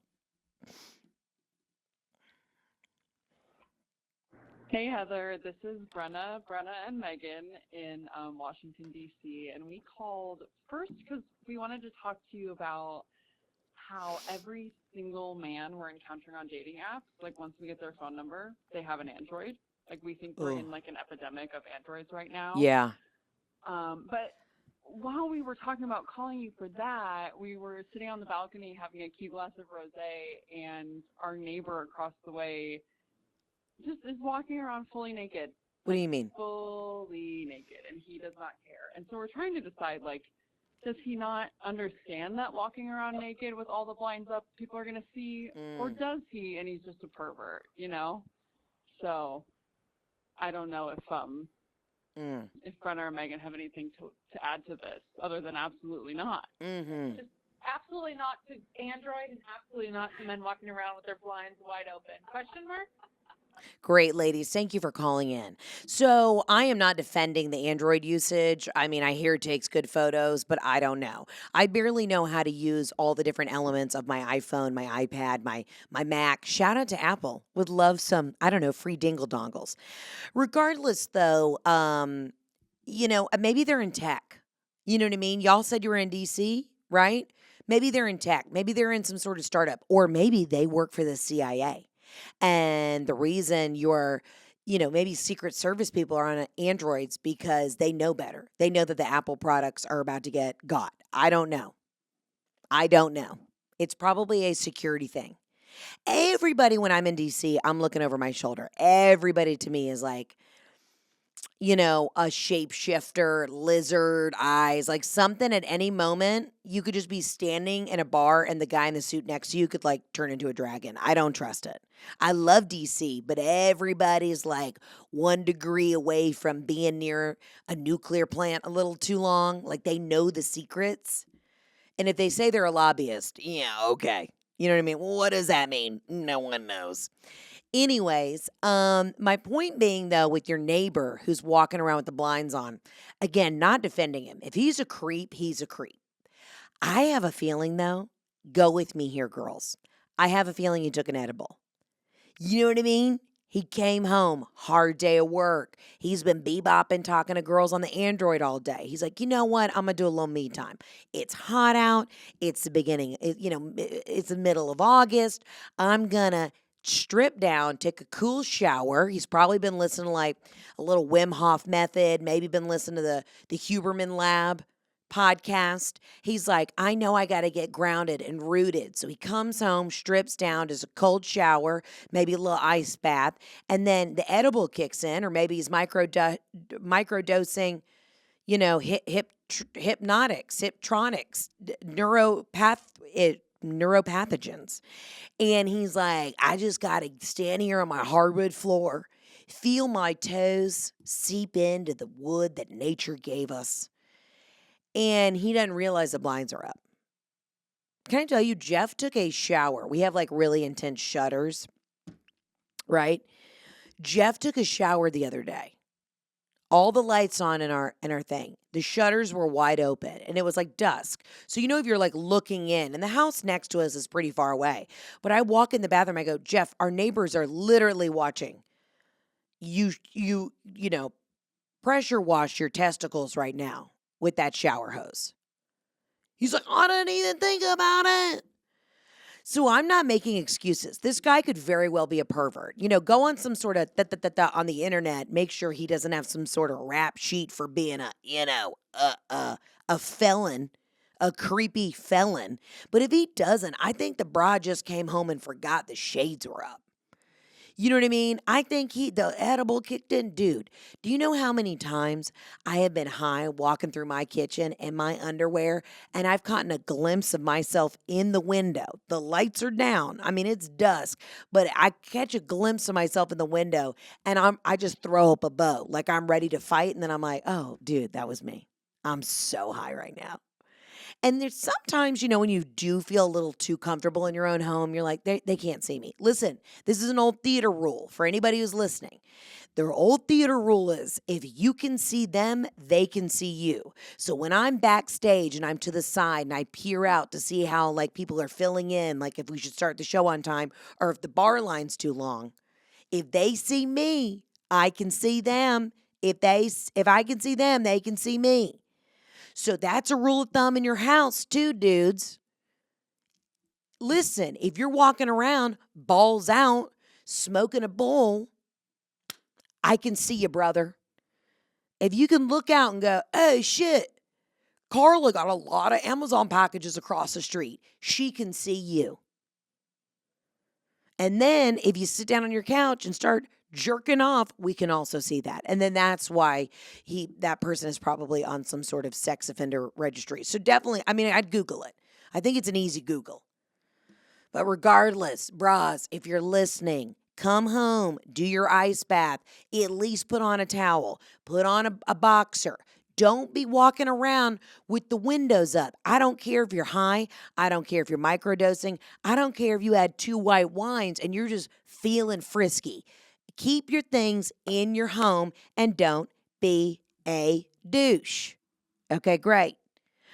Speaker 3: Hey Heather, this is Brenna and Megan in Washington, D.C. And we called first because we wanted to talk to you about how every single man we're encountering on dating apps, like once we get their phone number, they have an Android. Like we think we're in like an epidemic of Androids right now.
Speaker 1: Yeah.
Speaker 3: But while we were talking about calling you for that, we were sitting on the balcony having a cute glass of rosé, and our neighbor across the way just is walking around fully naked.
Speaker 1: What do you mean?
Speaker 3: Fully naked, and he does not care. And so we're trying to decide, like, does he not understand that walking around naked with all the blinds up people are going to see? Or does he, and he's just a pervert, So I don't know if Brenna or Megan have anything to add to this other than absolutely not.
Speaker 1: Mm-hmm.
Speaker 3: Just absolutely not to Android and absolutely not to men walking around with their blinds wide open. Question mark?
Speaker 1: Great, ladies. Thank you for calling in. So I am not defending the Android usage. I mean, I hear it takes good photos, but I don't know. I barely know how to use all the different elements of my iPhone, my iPad, my Mac. Shout out to Apple. Would love some, I don't know, free dingle dongles. Regardless, though, maybe they're in tech. You know what I mean? Y'all said you were in DC, right? Maybe they're in tech. Maybe they're in some sort of startup. Or maybe they work for the CIA. And the reason maybe Secret Service people are on Androids because they know better. They know that the Apple products are about to get got. I don't know. It's probably a security thing. Everybody, when I'm in DC, I'm looking over my shoulder. Everybody to me is like, a shapeshifter, lizard eyes, like something at any moment. You could just be standing in a bar and the guy in the suit next to you could like turn into a dragon. I don't trust it. I love DC, but everybody's like 1 degree away from being near a nuclear plant a little too long. Like they know the secrets. And if they say they're a lobbyist, yeah, okay. You know what I mean? Well, what does that mean? No one knows. Anyways, my point being though, with your neighbor who's walking around with the blinds on, again, not defending him. If he's a creep, he's a creep. I have a feeling though, go with me here, girls. I have a feeling he took an edible. You know what I mean? He came home, hard day of work. He's been bebopping, talking to girls on the Android all day. He's like, you know what? I'm going to do a little me time. It's hot out. It's the beginning, it's the middle of August. I'm going to strip down, take a cool shower. He's probably been listening to like a little Wim Hof method, maybe been listening to the Huberman Lab podcast. He's like, I know I got to get grounded and rooted. So he comes home, strips down, does a cold shower, maybe a little ice bath, and then the edible kicks in, or maybe he's microdosing, hypnotics, hiptronics, neuropathogens. And he's like, I just got to stand here on my hardwood floor, feel my toes seep into the wood that nature gave us. And he doesn't realize the blinds are up. Can I tell you, Jeff took a shower. We have like really intense shutters, right? Jeff took a shower the other day. All the lights on in our thing. The shutters were wide open and it was like dusk. So if you're like looking in, and the house next to us is pretty far away. But I walk in the bathroom, I go, Jeff, our neighbors are literally watching you pressure wash your testicles right now with that shower hose. He's like, I didn't even think about it. So I'm not making excuses. This guy could very well be a pervert. Go on some sort of on the internet. Make sure he doesn't have some sort of rap sheet for being a felon, a creepy felon. But if he doesn't, I think the broad just came home and forgot the shades were up. You know what I mean? I think the edible kicked in. Dude, do you know how many times I have been high walking through my kitchen in my underwear and I've caught a glimpse of myself in the window? The lights are down. I mean, it's dusk, but I catch a glimpse of myself in the window and I just throw up a bow like I'm ready to fight. And then I'm like, oh, dude, that was me. I'm so high right now. And there's sometimes, when you do feel a little too comfortable in your own home, you're like, they can't see me. Listen, this is an old theater rule for anybody who's listening. Their old theater rule is if you can see them, they can see you. So when I'm backstage and I'm to the side and I peer out to see how like people are filling in, like if we should start the show on time or if the bar line's too long, if they see me, I can see them. If I can see them, they can see me. So that's a rule of thumb in your house too, dudes. Listen, if you're walking around, balls out, smoking a bowl, I can see you, brother. If you can look out and go, oh, shit, Carla got a lot of Amazon packages across the street. She can see you. And then if you sit down on your couch and start jerking off, we can also see that. And then that's why that person is probably on some sort of sex offender registry. So definitely, I'd Google it. I think it's an easy Google. But regardless, bras, if you're listening, come home, do your ice bath, at least put on a towel, put on a boxer. Don't be walking around with the windows up. I don't care if you're high. I don't care if you're microdosing. I don't care if you had 2 white wines and you're just feeling frisky. Keep your things in your home and don't be a douche. Okay, great.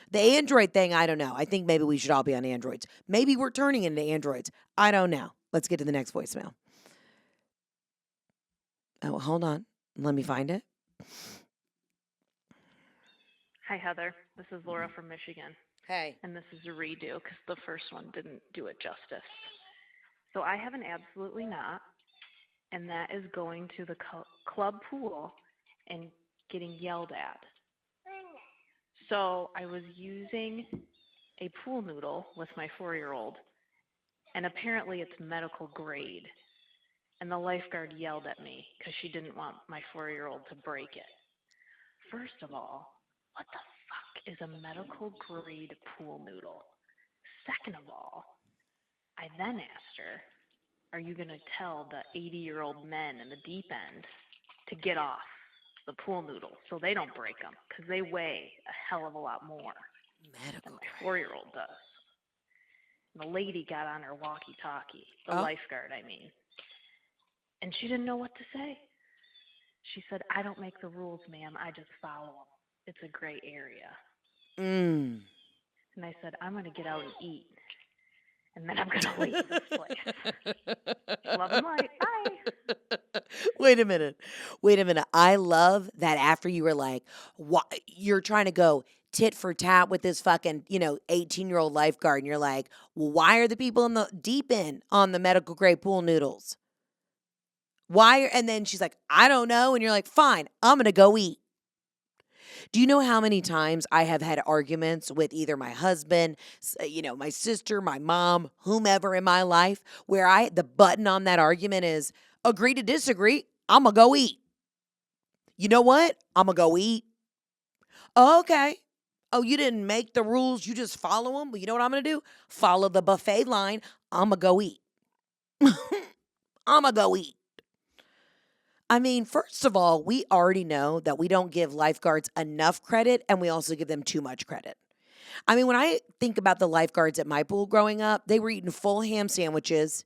Speaker 1: The Android thing, I don't know. I think maybe we should all be on Androids. Maybe we're turning into Androids. I don't know. Let's get to the next voicemail. Oh, hold on. Let me find it.
Speaker 4: Hi, Heather. This is Laura from Michigan.
Speaker 1: Hey.
Speaker 4: And this is a redo because the first one didn't do it justice. So I have an absolutely not, and that is going to the club pool and getting yelled at. So I was using a pool noodle with my 4-year-old, and apparently it's medical grade. And the lifeguard yelled at me because she didn't want my 4-year-old to break it. First of all, what the fuck is a medical grade pool noodle? Second of all, I then asked her, are you going to tell the 80-year-old men in the deep end to get off the pool noodles so they don't break them because they weigh a hell of a lot more than my 4-year-old does? And the lady got on her walkie-talkie, the lifeguard, I mean, and she didn't know what to say. She said, I don't make the rules, ma'am. I just follow them. It's a gray area. And I said, I'm going to get out and eat. And then I'm going to leave this place. Love and light. Bye.
Speaker 1: Wait a minute. I love that after you were like, you're trying to go tit for tat with this fucking, 18-year-old lifeguard. And you're like, well, why are the people in the deep end on the medical grade pool noodles? Why? And then she's like, I don't know. And you're like, fine, I'm going to go eat. Do you know how many times I have had arguments with either my husband, my sister, my mom, whomever in my life, where the button on that argument is agree to disagree. I'm going to go eat. You know what? I'm going to go eat. Oh, okay. Oh, you didn't make the rules. You just follow them. Well, you know what I'm going to do? Follow the buffet line. I'm going to go eat. I'm going to go eat. I mean, first of all, we already know that we don't give lifeguards enough credit, and we also give them too much credit. I mean, when I think about the lifeguards at my pool growing up, they were eating full ham sandwiches.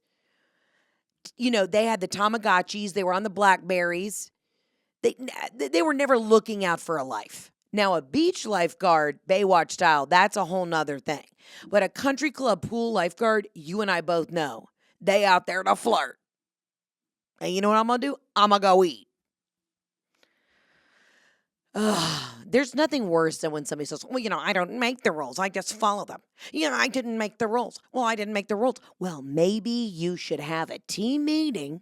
Speaker 1: They had the Tamagotchis. They were on the Blackberries. They were never looking out for a life. Now, a beach lifeguard, Baywatch style, that's a whole nother thing. But a country club pool lifeguard, you and I both know, they out there to flirt. And you know what I'm going to do? I'm going to go eat. There's nothing worse than when somebody says, well, I don't make the rules. I just follow them. I didn't make the rules. Well, I didn't make the rules. Well, maybe you should have a team meeting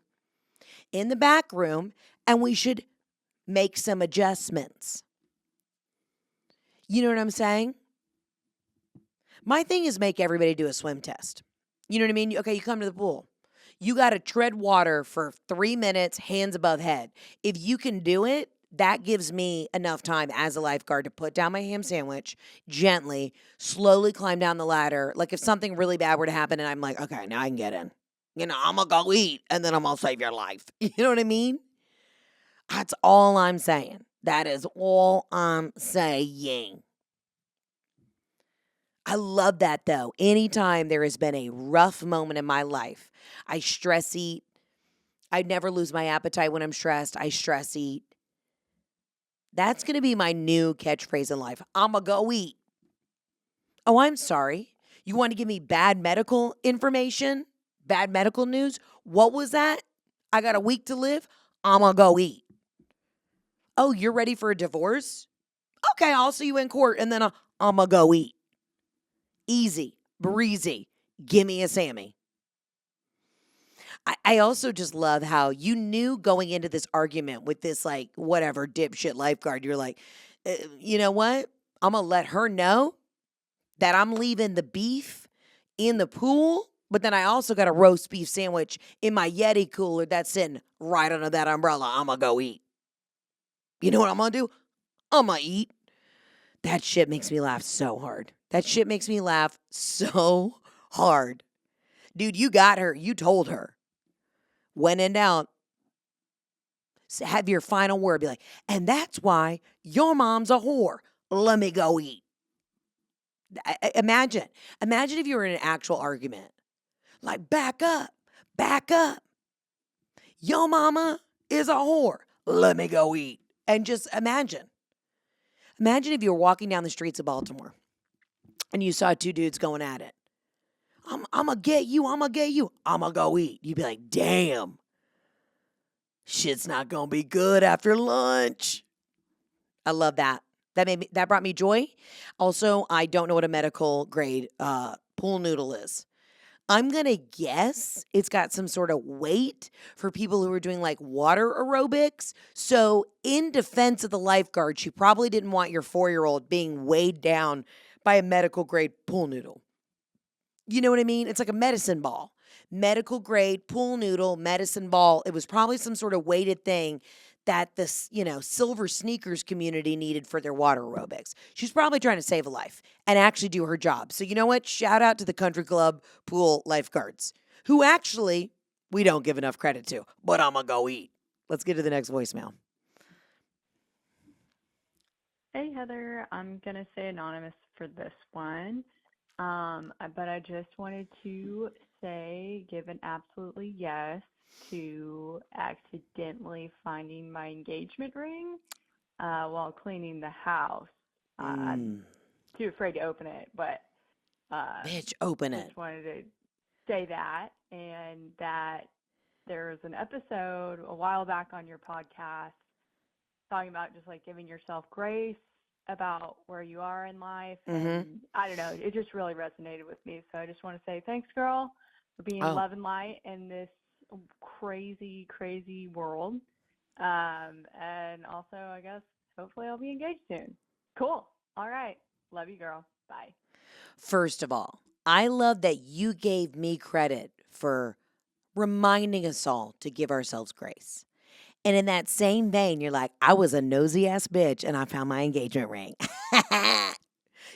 Speaker 1: in the back room and we should make some adjustments. You know what I'm saying? My thing is make everybody do a swim test. You know what I mean? Okay, you come to the pool. You got to tread water for 3 minutes, hands above head. If you can do it, that gives me enough time as a lifeguard to put down my ham sandwich gently, slowly climb down the ladder. Like if something really bad were to happen and I'm like, okay, now I can get in. I'm going to go eat and then I'm going to save your life. You know what I mean? That's all I'm saying. That is all I'm saying. I love that though. Anytime there has been a rough moment in my life, I stress eat. I never lose my appetite when I'm stressed. I stress eat. That's going to be my new catchphrase in life. I'm going to go eat. Oh, I'm sorry. You want to give me bad medical information? Bad medical news? What was that? I got a week to live? I'm going to go eat. Oh, you're ready for a divorce? Okay, I'll see you in court and then I'm going to go eat. Easy, breezy. Give me a Sammy. I also just love how you knew going into this argument with this, like, whatever dipshit lifeguard, you're like, you know what? I'm going to let her know that I'm leaving the beef in the pool, but then I also got a roast beef sandwich in my Yeti cooler that's sitting right under that umbrella. I'm going to go eat. You know what I'm going to do? I'm going to eat. That shit makes me laugh so hard. Dude, you got her. You told her. When in doubt, have your final word. Be like, and that's why your mom's a whore. Let me go eat. Imagine if you were in an actual argument. Like, back up. Your mama is a whore. Let me go eat. And just imagine. Imagine if you were walking down the streets of Baltimore and you saw two dudes going at it. I'm going to get you. I'm going to go eat. You'd be like, damn. Shit's not going to be good after lunch. I love that. That brought me joy. Also, I don't know what a medical grade pool noodle is. I'm going to guess it's got some sort of weight for people who are doing like water aerobics. So, in defense of the lifeguard, she probably didn't want your 4-year-old being weighed down by a medical grade pool noodle. You know what I mean? It's like a medicine ball. Medical grade pool noodle, medicine ball. It was probably some sort of weighted thing that this, silver sneakers community needed for their water aerobics. She's probably trying to save a life and actually do her job. So you know what? Shout out to the country club pool lifeguards, who actually we don't give enough credit to, but I'm going to go eat. Let's get to the next voicemail.
Speaker 5: Hey, Heather. I'm going to say anonymous for this one. But I just wanted to give an absolutely yes to accidentally finding my engagement ring while cleaning the house. I'm too afraid to open it, but
Speaker 1: Bitch, open it.
Speaker 5: just wanted to say that, and that there's an episode a while back on your podcast talking about just like giving yourself grace about where you are in life. And I don't know, it just really resonated with me. So I just want to say thanks, girl, for being love and light in this crazy, crazy world. And also, I guess, hopefully I'll be engaged soon. Cool. All right. Love you, girl. Bye.
Speaker 1: First of all, I love that you gave me credit for reminding us all to give ourselves grace. And in that same vein, you're like, I was a nosy ass bitch and I found my engagement ring.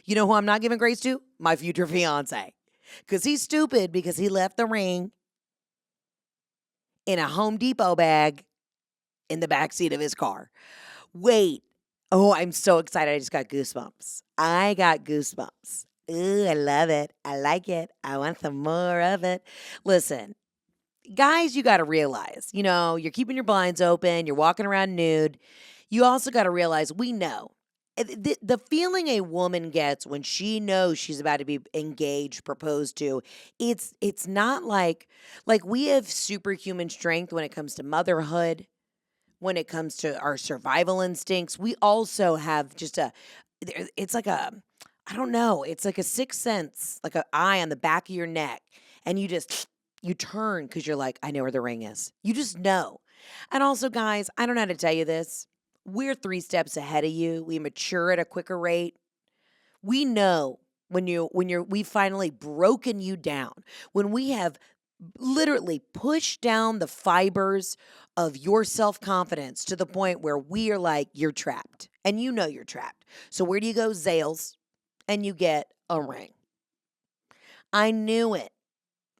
Speaker 1: You know who I'm not giving grace to? My future fiance. Because he's stupid because he left the ring in a Home Depot bag in the backseat of his car. Wait. Oh, I'm so excited. I just got goosebumps. I got goosebumps. Ooh, I love it. I like it. I want some more of it. Listen. Guys, you got to realize, you're keeping your blinds open, you're walking around nude. You also got to realize we know the feeling a woman gets when she knows she's about to be engaged, proposed to, it's not like we have superhuman strength when it comes to motherhood, when it comes to our survival instincts. We also have just it's like I don't know, it's like a sixth sense, like an eye on the back of your neck, and you turn because you're like, I know where the ring is. You just know. And also, guys, I don't know how to tell you this. We're 3 steps ahead of you. We mature at a quicker rate. We know we've finally broken you down, when we have literally pushed down the fibers of your self-confidence to the point where we are like, you're trapped. And you know you're trapped. So where do you go? Zales. And you get a ring. I knew it.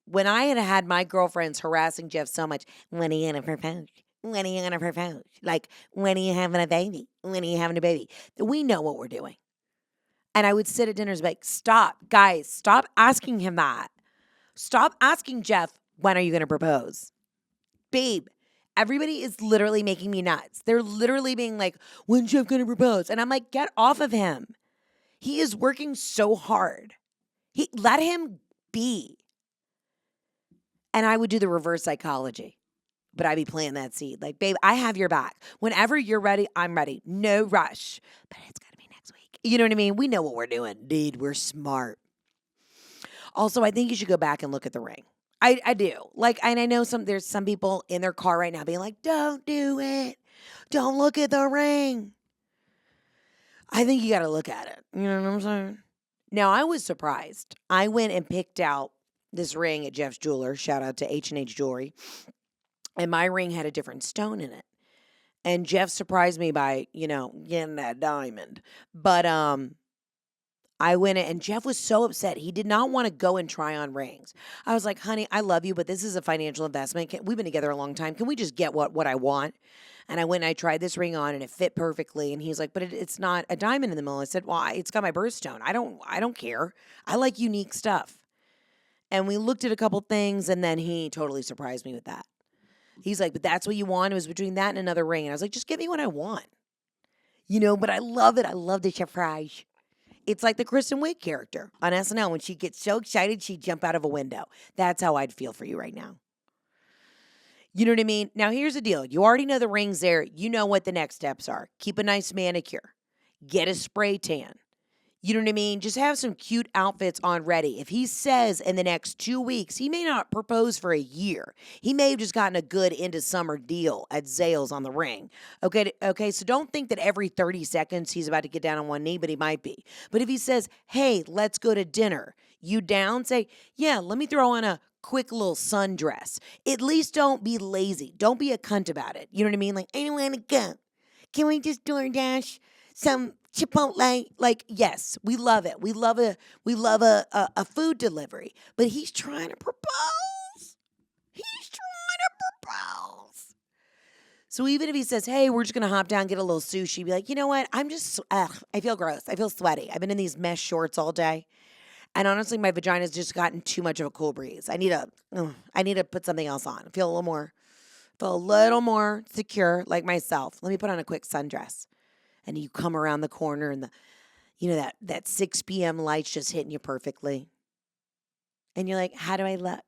Speaker 1: When I had my girlfriends harassing Jeff so much, when are you going to propose? When are you going to propose? Like, when are you having a baby? When are you having a baby? We know what we're doing. And I would sit at dinners and be like, stop, guys, stop asking him that. Stop asking Jeff, when are you going to propose? Babe, everybody is literally making me nuts. They're literally being like, when's Jeff going to propose? And I'm like, get off of him. He is working so hard. Let him be. And I would do the reverse psychology, but I'd be playing that seed. Like, babe, I have your back. Whenever you're ready, I'm ready. No rush. But it's got to be next week. You know what I mean? We know what we're doing. Dude, we're smart. Also, I think you should go back and look at the ring. I do. Like, and I know there's some people in their car right now being like, don't do it. Don't look at the ring. I think you got to look at it. You know what I'm saying? Now, I was surprised. I went and picked out this ring at Jeff's jeweler. Shout out to H&H Jewelry. And my ring had a different stone in it. And Jeff surprised me by, getting that diamond. But I went in, and Jeff was so upset. He did not want to go and try on rings. I was like, honey, I love you, but this is a financial investment. We've been together a long time. Can we just get what I want? And I went and I tried this ring on, and it fit perfectly. And he's like, but it's not a diamond in the middle. I said, well, it's got my birthstone. I don't care. I like unique stuff. And we looked at a couple things, and then he totally surprised me with that. He's like, but that's what you want? It was between that and another ring. And I was like, just give me what I want. But I love it. I love the surprise. It's like the Kristen Wiig character on SNL. When she gets so excited, she'd jump out of a window. That's how I'd feel for you right now. You know what I mean? Now, here's the deal. You already know the ring's there. You know what the next steps are. Keep a nice manicure. Get a spray tan. You know what I mean? Just have some cute outfits on ready. If he says in the next 2 weeks, he may not propose for a year. He may have just gotten a good into summer deal at Zales on the ring. Okay, so don't think that every 30 seconds he's about to get down on one knee, but he might be. But if he says, hey, let's go to dinner, you down? Say, yeah, let me throw on a quick little sundress. At least don't be lazy. Don't be a cunt about it. You know what I mean? Like, I don't want to go. Can we just DoorDash some Chipotle? Like, yes, we love it. We love a food delivery. But he's trying to propose. He's trying to propose. So even if he says, hey, we're just going to hop down, get a little sushi, be like, you know what? I feel gross. I feel sweaty. I've been in these mesh shorts all day. And honestly, my vagina's just gotten too much of a cool breeze. I need to put something else on. Feel a little more secure like myself. Let me put on a quick sundress. And you come around the corner and that 6 p.m. light's just hitting you perfectly. And you're like, how do I look?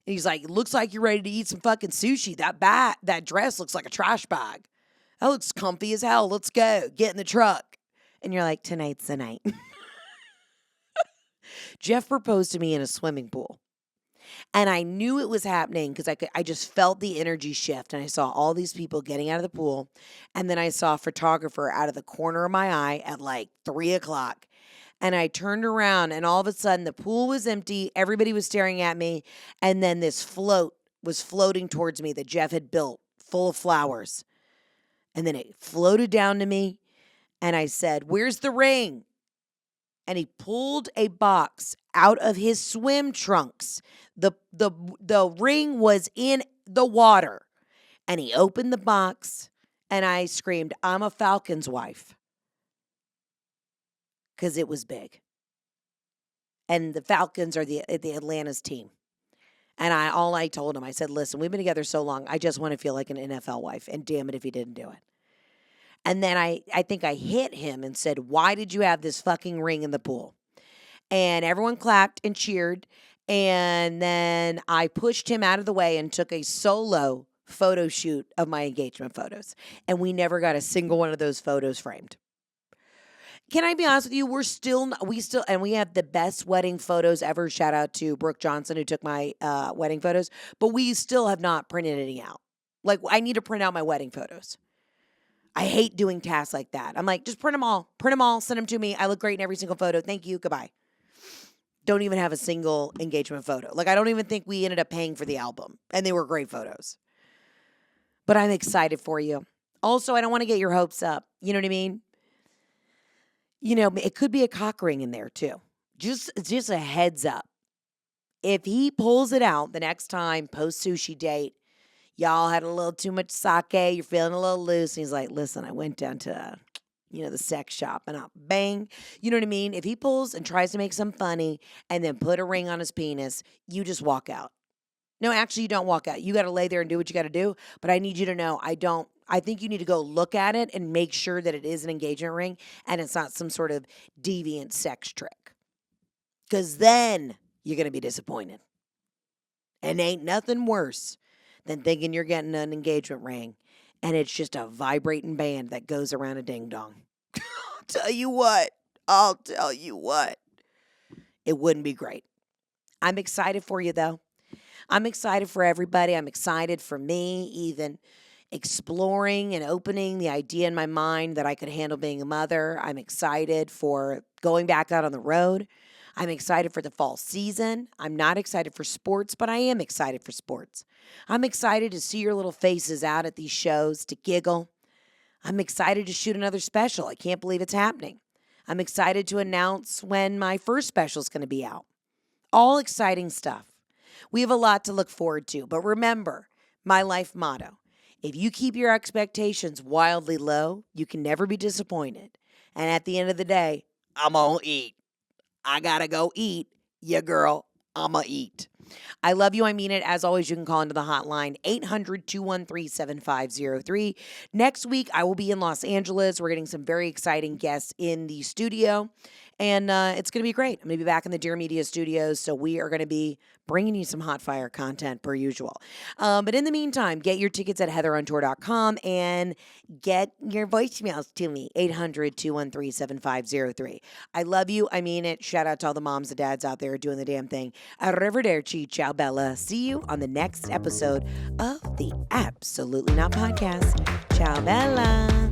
Speaker 1: And he's like, looks like you're ready to eat some fucking sushi. That dress looks like a trash bag. That looks comfy as hell. Let's go. Get in the truck. And you're like, tonight's the night. Jeff proposed to me in a swimming pool. And I knew it was happening because I just felt the energy shift. And I saw all these people getting out of the pool. And then I saw a photographer out of the corner of my eye at like 3 o'clock. And I turned around and all of a sudden the pool was empty. Everybody was staring at me. And then this float was floating towards me that Jeff had built full of flowers. And then it floated down to me. And I said, where's the ring? And he pulled a box out of his swim trunks. The ring was in the water. And he opened the box, and I screamed, I'm a Falcons wife. Because it was big. And the Falcons are the Atlanta's team. And all I told him, I said, listen, we've been together so long, I just want to feel like an NFL wife. And damn it if he didn't do it. And then I think I hit him and said, why did you have this fucking ring in the pool? And everyone clapped and cheered. And then I pushed him out of the way and took a solo photo shoot of my engagement photos. And we never got a single one of those photos framed. Can I be honest with you? We have the best wedding photos ever. Shout out to Brooke Johnson who took my wedding photos. But we still have not printed any out. Like, I need to print out my wedding photos. I hate doing tasks like that. I'm like, just print them all, send them to me. I look great in every single photo. Thank you. Goodbye. Don't even have a single engagement photo. Like, I don't even think we ended up paying for the album. And they were great photos. But I'm excited for you. Also, I don't want to get your hopes up. You know what I mean? You know, it could be a cock ring in there too. Just a heads up. If he pulls it out the next time, post-sushi date, y'all had a little too much sake, you're feeling a little loose. And he's like, listen, I went down to, the sex shop and I'll bang. You know what I mean? If he pulls and tries to make some funny and then put a ring on his penis, you just walk out. No, actually, you don't walk out. You got to lay there and do what you got to do. But I need you to know, I think you need to go look at it and make sure that it is an engagement ring and it's not some sort of deviant sex trick. Because then you're going to be disappointed. And ain't nothing worse than thinking you're getting an engagement ring and it's just a vibrating band that goes around a ding-dong. I'll tell you what. It wouldn't be great. I'm excited for you, though. I'm excited for everybody. I'm excited for me, even exploring and opening the idea in my mind that I could handle being a mother. I'm excited for going back out on the road. I'm excited for the fall season. I'm not excited for sports, but I am excited for sports. I'm excited to see your little faces out at these shows, to giggle. I'm excited to shoot another special. I can't believe it's happening. I'm excited to announce when my first special is going to be out. All exciting stuff. We have a lot to look forward to, but remember my life motto. If you keep your expectations wildly low, you can never be disappointed. And at the end of the day, I'm going to eat. I got to go eat. Yeah, girl, I'm going to eat. I love you. I mean it. As always, you can call into the hotline, 800-213-7503. Next week, I will be in Los Angeles. We're getting some very exciting guests in the studio. And it's going to be great. I'm going to be back in the Dear Media studios, so we are going to be bringing you some hot fire content per usual. But in the meantime, get your tickets at heatherontour.com and get your voicemails to me, 800-213-7503. I love you. I mean it. Shout out to all the moms and dads out there doing the damn thing. Arrivederci. Ciao, Bella. See you on the next episode of the Absolutely Not Podcast. Ciao, Bella.